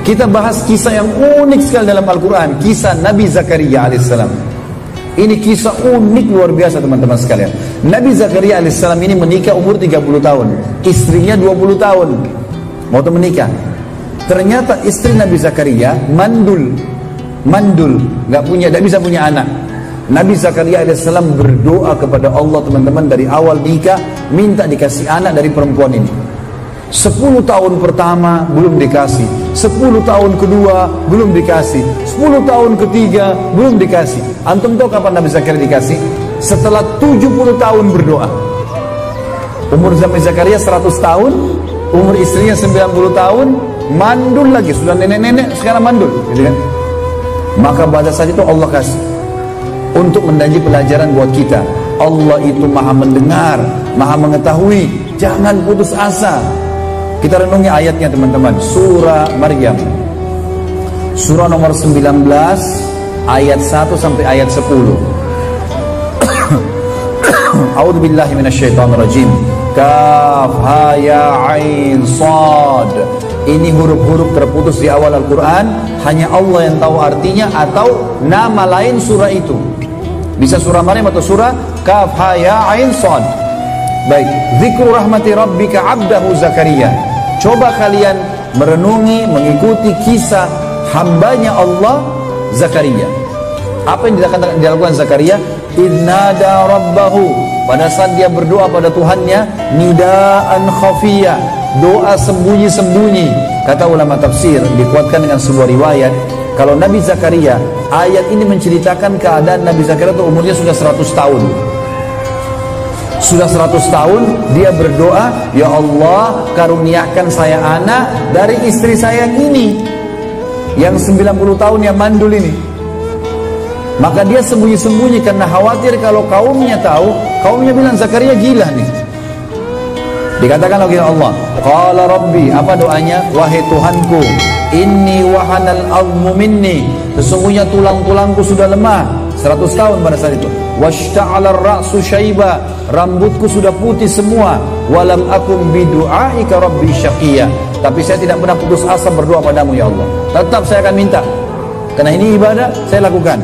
Kita bahas kisah yang unik sekali dalam Al-Quran, kisah Nabi Zakaria alaihissalam. Ini kisah unik luar biasa teman-teman sekalian. Nabi Zakaria alaihissalam ini menikah umur 30 tahun, istrinya 20 tahun, mau menikah. Ternyata istri Nabi Zakaria mandul, nggak bisa punya anak. Nabi Zakaria alaihissalam berdoa kepada Allah teman-teman dari awal nikah, minta dikasih anak dari perempuan ini. 10 tahun pertama belum dikasih, 10 tahun kedua belum dikasih, 10 tahun ketiga belum dikasih. Antum tahu kapan Nabi Zakaria dikasih? Setelah 70 tahun berdoa. Umur Nabi Zakaria 100 tahun, umur istrinya 90 tahun, mandul lagi, sudah nenek-nenek sekarang mandul, gitu kan? Maka pada saat itu Allah kasih untuk menjadi pelajaran buat kita. Allah itu maha mendengar, maha mengetahui. Jangan putus asa. Kita renungi ayatnya teman-teman. Surah Maryam, surah nomor 19 ayat 1 sampai ayat 10. A'udzu billahi minasyaitonir rajim. Kaf ha ya ain sad. Ini huruf-huruf terputus di awal Al-Quran. Hanya Allah yang tahu artinya atau nama lain surah itu. Bisa surah Maryam atau surah Kaf ha ya ain sad. Baik, zikru rahmati rabbika abdahu Zakaria. Coba kalian merenungi, mengikuti kisah hambanya Allah Zakaria. Apa yang dilakukan Zakaria? Idnada rabbahu, pada saat dia berdoa pada Tuhannya, nidaan khafiyah, doa sembunyi-sembunyi. Kata ulama tafsir, dikuatkan dengan sebuah riwayat, kalau Nabi Zakaria, ayat ini menceritakan keadaan Nabi Zakaria itu umurnya sudah 100 tahun. Sudah 100 tahun dia berdoa, ya Allah karuniakan saya anak dari istri saya yang ini, yang 90 tahun yang mandul ini. Maka dia sembunyi-sembunyi karena khawatir kalau kaumnya tahu, kaumnya bilang Zakaria gila nih. Dikatakan oleh Allah, qala rabbi, apa doanya? Wahai Tuhanku, inni wahanal azmu minni, sesungguhnya tulang-tulangku sudah lemah. 100 tahun pada saat itu. Washta'ala ar-ra'su syaiba, rambutku sudah putih semua. Walam akum bidu'aika rabbi syaqiyya, tapi saya tidak pernah putus asa berdoa padamu ya Allah. Tetap saya akan minta, karena ini ibadah saya lakukan.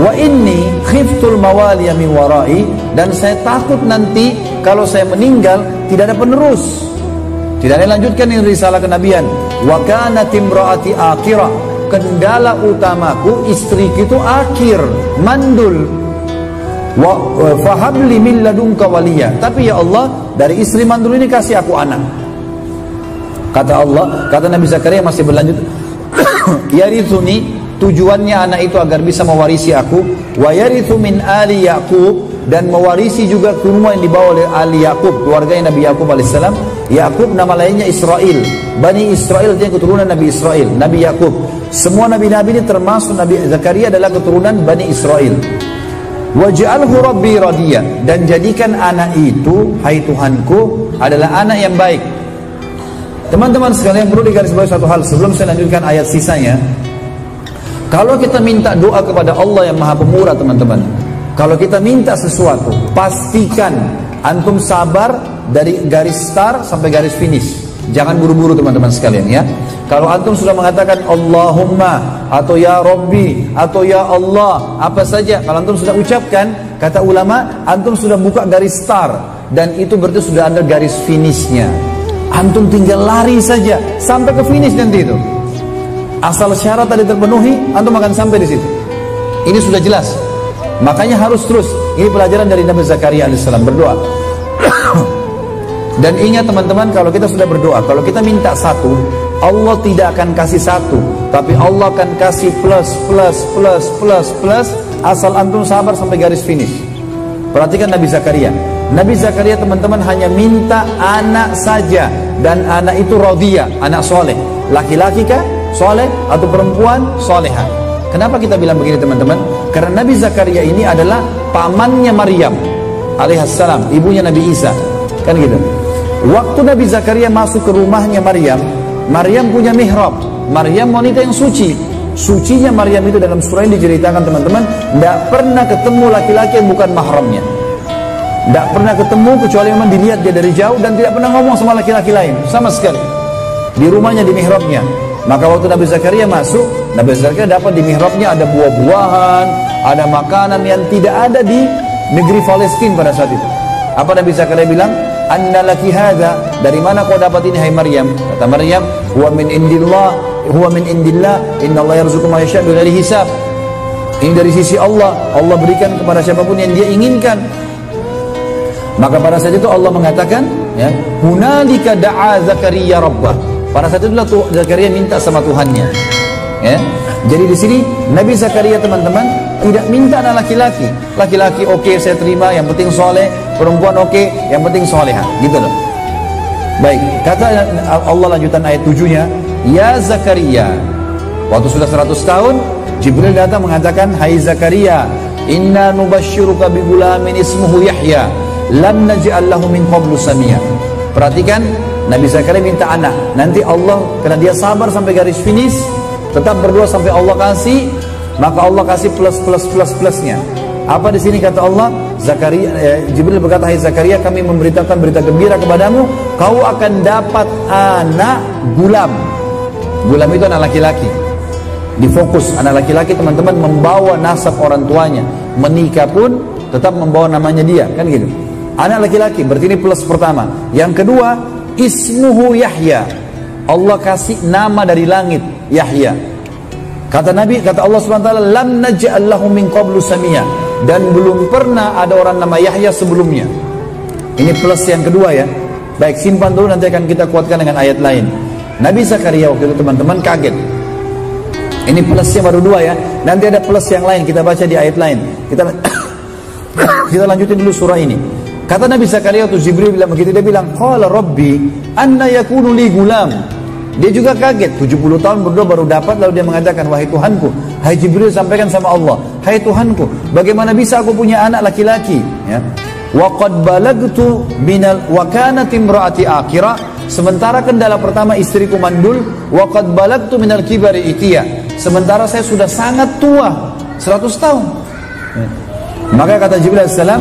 Wa inni khiftul mawaliya min warai, dan saya takut nanti kalau saya meninggal tidak ada penerus, tidak ada yang lanjutkan ini risalah kenabian. Wa kanat imraati akhirah, kendala utamaku istriku itu akhir, mandul. Wa fahabli min ladunka waliya, tapi ya Allah dari istri mandul ini kasih aku anak. Kata Allah, kata Nabi Zakaria masih berlanjut, yarithuni, tujuannya anak itu agar bisa mewarisi aku, wa yarithu min ali Yaqub, dan mewarisi juga rumah yang dibawa oleh ali Yaqub, keluarganya Nabi Yaqub alaihissalam. Yaqub nama lainnya Israel, Bani Israel dia keturunan Nabi Israel, Nabi Yaqub. Semua nabi-nabi ini termasuk Nabi Zakaria adalah keturunan Bani Israel. Waj'alhu rabbi radiyah, dan jadikan anak itu, hai Tuhanku, adalah anak yang baik. Teman-teman sekalian, perlu digarisbawahi satu hal sebelum saya lanjutkan ayat sisanya. Kalau kita minta doa kepada Allah yang Maha Pemurah teman-teman, kalau kita minta sesuatu, pastikan antum sabar dari garis start sampai garis finish. Jangan buru-buru teman-teman sekalian ya. Kalau antum sudah mengatakan Allahumma atau ya Rabbi atau ya Allah, apa saja, kalau antum sudah ucapkan, kata ulama, antum sudah buka garis start, dan itu berarti sudah ada garis finishnya. Antum tinggal lari saja sampai ke finish nanti itu. Asal syarat tadi terpenuhi, antum akan sampai di situ. Ini sudah jelas. Makanya harus terus. Ini pelajaran dari Nabi Zakaria alaihissalam berdoa. Dan ingat teman-teman, kalau kita sudah berdoa, kalau kita minta satu, Allah tidak akan kasih satu, tapi Allah akan kasih plus, asal antum sabar sampai garis finish. Perhatikan Nabi Zakaria. Nabi Zakaria teman-teman hanya minta anak saja, dan anak itu radiyah, anak soleh. Laki-laki kah? Soleh atau perempuan? Soleha. Kenapa kita bilang begini teman-teman? Karena Nabi Zakaria ini adalah pamannya Maryam alaihissalam, ibunya Nabi Isa, kan gitu. Waktu Nabi Zakaria masuk ke rumahnya Maryam, Maryam punya mihrab. Maryam wanita yang suci. Sucinya Maryam itu dalam surah ini diceritakan teman-teman, tidak pernah ketemu laki-laki yang bukan mahramnya. Tidak pernah ketemu kecuali memang dilihat dia dari jauh, dan tidak pernah ngomong sama laki-laki lain sama sekali. Di rumahnya, di mihrabnya. Maka waktu Nabi Zakaria masuk, Nabi Zakaria dapat di mihrabnya ada buah-buahan, ada makanan yang tidak ada di negeri Palestina pada saat itu. Apa Nabi Zakaria bilang? Anna laki hadza, dari mana kau dapat ini hai Maryam? Kata Maryam, huwa min indillah, innallaha yarzuqu man yasha' bighairi hisab. Ini dari sisi Allah, Allah berikan kepada siapapun yang dia inginkan. Maka pada saat itu Allah mengatakan, ya, hunalika da'a Zakaria rabbah. Pada saat itulah Zakaria minta sama Tuhannya. Ya. Jadi di sini Nabi Zakaria teman-teman tidak minta anak laki-laki. Laki-laki oke, saya terima, yang penting soleh. Perempuan oke, yang penting soleha. Gitu loh. Baik, kata Allah lanjutan ayat 7-nya, ya Zakaria. Waktu sudah 100 tahun, Jibril datang mengatakan, hai Zakaria, inna nubashiruka bi gulamin ismuhu Yahya, lam naj'al lahu min qablu samia. Perhatikan, Nabi Zakaria minta anak. Nanti Allah, karena dia sabar sampai garis finish, tetap berdoa sampai Allah kasih, maka Allah kasih plusnya. Apa di sini kata Allah? Zakaria, Jibril berkata, hai Zakaria, kami memberitakan berita gembira kepadamu, kau akan dapat anak gulam. Gulam itu anak laki-laki. Difokus anak laki-laki teman-teman, membawa nasab orang tuanya. Menikah pun tetap membawa namanya dia, kan gitu. Anak laki-laki, berarti ini plus pertama. Yang kedua, ismuhu Yahya. Allah kasih nama dari langit, Yahya. Kata Nabi, kata Allah SWT, lam naj'al lahu min qablu samia. Dan belum pernah ada orang nama Yahya sebelumnya. Ini plus yang kedua ya. Baik, simpan dulu, nanti akan kita kuatkan dengan ayat lain. Nabi Zakaria waktu itu teman-teman kaget. Ini plusnya baru dua ya. Nanti ada plus yang lain, kita baca di ayat lain. Kita lanjutin dulu surah ini. Kata Nabi Zakaria waktu Jibril bilang begitu, dia bilang, qala rabbi anna yakunu li gulam. Dia juga kaget, 70 tahun berdoa baru dapat, lalu dia mengatakan, wahai Tuhanku, hai Jibril sampaikan sama Allah, hai Tuhanku, bagaimana bisa aku punya anak laki-laki? Ya. Wa qad balagtu minal wa kanat imraati akhira, sementara kendala pertama istriku mandul, wa qad balagtu minal kibari itiya, sementara saya sudah sangat tua, 100 tahun. Ya. Maka kata Jibril alaihissalam,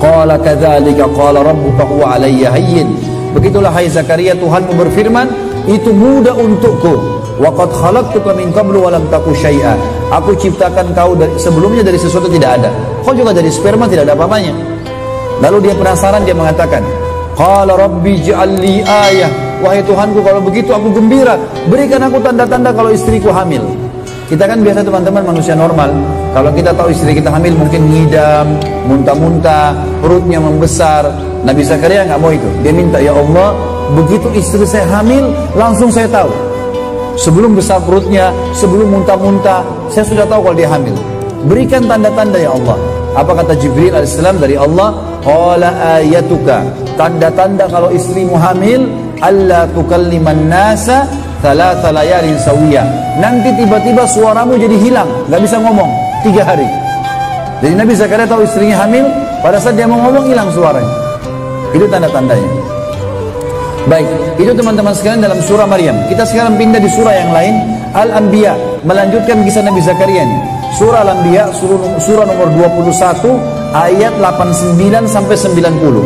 qala kadzalika qala rabbuka huwa alayya hayyin. Begitulah hai Zakaria, Tuhanmu berfirman, itu mudah untukku. Wa qad khalaqtuka min qablu wa lam taku syai'a. Aku ciptakan kau sebelumnya dari sesuatu tidak ada. Kau juga dari sperma tidak ada apa-apanya. Lalu dia penasaran, dia mengatakan, qala rabbi ij'al li ayah. Wahai Tuhanku, kalau begitu aku gembira, berikan aku tanda-tanda kalau istriku hamil. Kita kan biasa teman-teman manusia normal, kalau kita tahu istri kita hamil mungkin ngidam, muntah-muntah, perutnya membesar. Nabi Zakaria nggak mau itu. Dia minta, ya Allah, begitu istri saya hamil, langsung saya tahu. Sebelum besar perutnya, sebelum muntah-muntah, saya sudah tahu kalau dia hamil. Berikan tanda-tanda ya Allah. Apa kata Jibril alaihissalam dari Allah? Qala ayatuka, tanda-tanda kalau istrimu hamil, alla tukalliman nasa thalatha layalin sawiya. Nanti tiba-tiba suaramu jadi hilang, nggak bisa ngomong 3 hari. Jadi Nabi Zakaria tahu istrinya hamil, pada saat dia mau ngomong hilang suaranya. Itu tanda-tandanya. Baik, itu teman-teman sekalian dalam surah Maryam. Kita sekarang pindah di surah yang lain, Al-Anbiya, melanjutkan kisah Nabi Zakaria ini. Surah Al-Anbiya, surah nomor 21, ayat 89 sampai 90.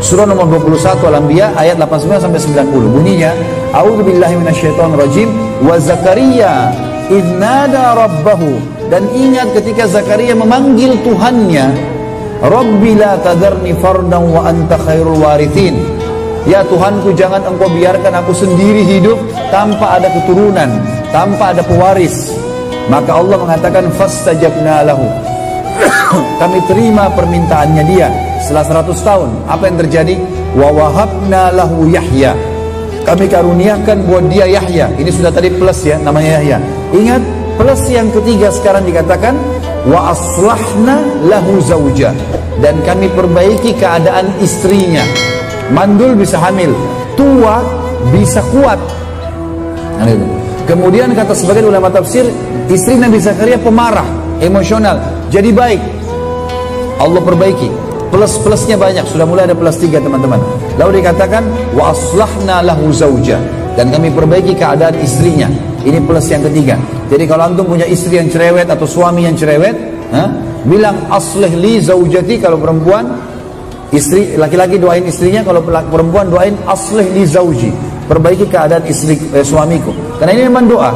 Surah nomor 21 Al-Anbiya, ayat 89 sampai 90. Bunyinya, A'udzubillahi minasyaitonirrajim, wa Zakaria idh nada rabbahu. Dan ingat ketika Zakaria memanggil Tuhannya, Rabbi la tadarni fardan wa anta khairul warithin. Ya Tuhanku, jangan engkau biarkan aku sendiri hidup tanpa ada keturunan, tanpa ada pewaris. Maka Allah mengatakan fastajabna lahu. Kami terima permintaannya dia setelah 100 tahun. Apa yang terjadi? Wa wahabna lahu Yahya. Kami karuniakan buat dia Yahya. Ini sudah tadi plus ya, namanya Yahya. Ingat, plus yang ketiga sekarang dikatakan wa aslahna lahu zauja, dan kami perbaiki keadaan istrinya. Mandul bisa hamil, tua bisa kuat. Nah, kemudian kata sebagian ulama tafsir, istri Nabi Zakaria pemarah, emosional, jadi baik. Allah perbaiki, plus-plusnya banyak, sudah mulai ada plus 3 teman-teman. Lalu dikatakan wa aslahna lahu zauja, dan kami perbaiki keadaan istrinya. Ini plus yang ketiga. Jadi kalau antum punya istri yang cerewet atau suami yang cerewet, bilang aslih li zaujati. Kalau perempuan, istri laki-laki doain istrinya, kalau perempuan doain aslih li zauji. perbaiki keadaan istri suamiku. Karena ini memang doa.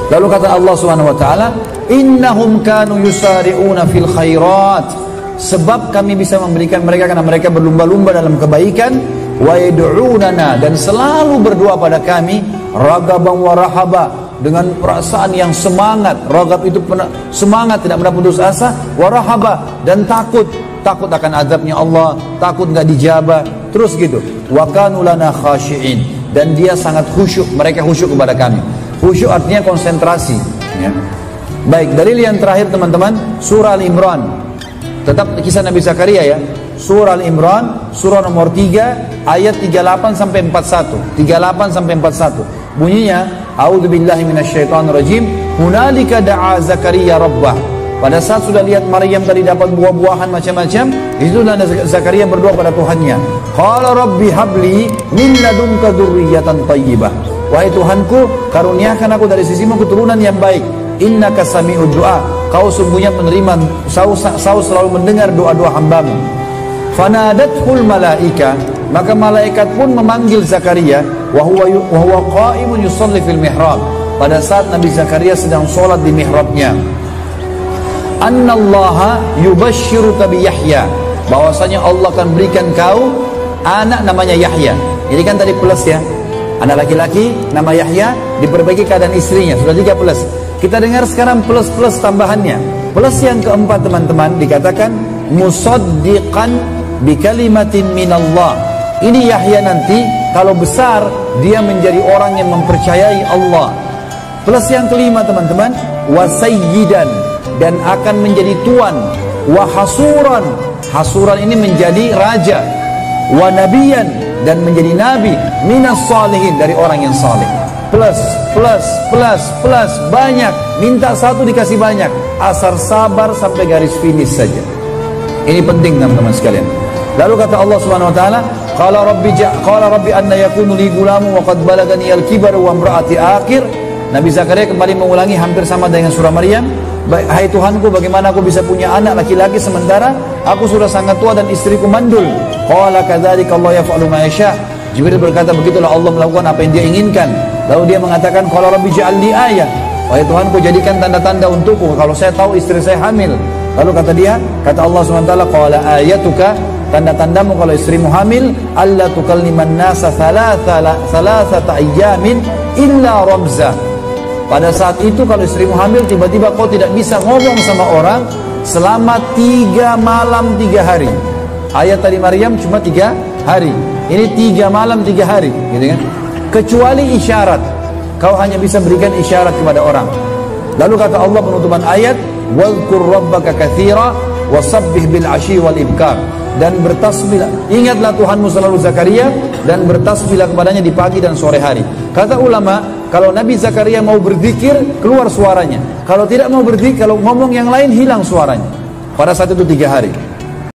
Lalu kata Allah Subhanahu wa taala, innahum kanu yusari'una fil khairat, sebab kami bisa memberikan mereka karena mereka berlumba-lumba dalam kebaikan, wa yad'unana, dan selalu berdoa pada kami, ragaban wa rahaba, dengan perasaan yang semangat. Ragab itu semangat, tidak pernah putus asa, wa rahaba, dan takut akan azabnya Allah, takut nggak dijabah, terus gitu. Wa kanu lana khashi'in, dan dia sangat khusyuk, mereka khusyuk kepada kami. Khusyuk artinya konsentrasi, ya. Baik, dalil yang terakhir teman-teman, surah Al-Imran. Tetap kisah Nabi Zakaria ya. Surah Al-Imran, surah nomor 3, ayat 38 sampai 41. 38 sampai 41. Bunyinya, a'udzubillahi minasyaitonirrajim, hunalika da'a Zakaria rabbah. Pada saat sudah lihat Maryam tadi dapat buah-buahan macam-macam, itu Zakaria berdoa pada Tuhannya. Qala rabbi habli min ladunka dzurriyyatan thayyibah. Wahai Tuhanku, karuniakan aku dari sisimu keturunan yang baik. Innaka sami'ud du'a, kau sungguhnya menerima, kau selalu mendengar doa-doa hambamu. Fanadathul malaika, maka malaikat pun memanggil Zakaria, wa huwa qa'imun yusalli fil mihrab, pada saat Nabi Zakaria sedang sholat di mihrabnya. Annallaha yubashshiruka bi Yahya, bahwasanya Allah akan berikan kau anak namanya Yahya. Ini kan tadi plus ya, anak laki-laki nama Yahya, diperbaiki keadaan istrinya, sudah 3 plus. Kita dengar sekarang plus-plus tambahannya. Plus yang keempat teman-teman, dikatakan musaddiqan bi kalimatin minallah. Ini Yahya nanti kalau besar dia menjadi orang yang mempercayai Allah. Plus yang kelima teman-teman, wasayyidan, dan akan menjadi tuan, wa hasuran, hasuran ini menjadi raja, wa nabiyan, dan menjadi nabi, minas salihin, dari orang yang saleh. Plus, banyak, minta satu dikasih banyak, asal sabar sampai garis finish saja. Ini penting teman-teman sekalian. Lalu kata Allah Subhanahu wa taala, qala rabbi anna yakunu li gulamu wa qad balagani al-kibaru wa imraati akhir. Nabi Zakaria kembali mengulangi hampir sama dengan surah Maryam. Hai Tuhanku, bagaimana aku bisa punya anak laki-laki sementara aku sudah sangat tua dan istriku mandul. Qala kadzalika Allah yaf'alu ma yasha. Jibril berkata, begitulah Allah melakukan apa yang dia inginkan. Lalu dia mengatakan, qala rabbi ja'alni ayah, wahai Tuhanku jadikan tanda-tanda untukku kalau saya tahu istri saya hamil. Lalu kata dia, kata Allah SWT, qala ayatuka, tanda-tandamu kalau istrimu hamil, alla tukalliman nasa thalathata ayyamin illa ramza. Pada saat itu kalau istrimu hamil, tiba-tiba kau tidak bisa ngomong sama orang selama 3 malam 3 hari. Ayat tadi Maryam cuma 3 hari, ini 3 malam 3 hari, gitu kan? Kecuali isyarat, kau hanya bisa berikan isyarat kepada orang. Lalu kata Allah penutupan ayat, wadhkur rabbaka katsira wasabbih bil asyi wal ibkar, dan bertasbihlah, ingatlah Tuhanmu selalu Zakaria, dan bertasbihlah kepadanya di pagi dan sore hari. Kata ulama, kalau Nabi Zakaria mau berzikir, keluar suaranya. Kalau tidak mau berzikir, kalau ngomong yang lain, hilang suaranya. Pada saat itu 3 hari.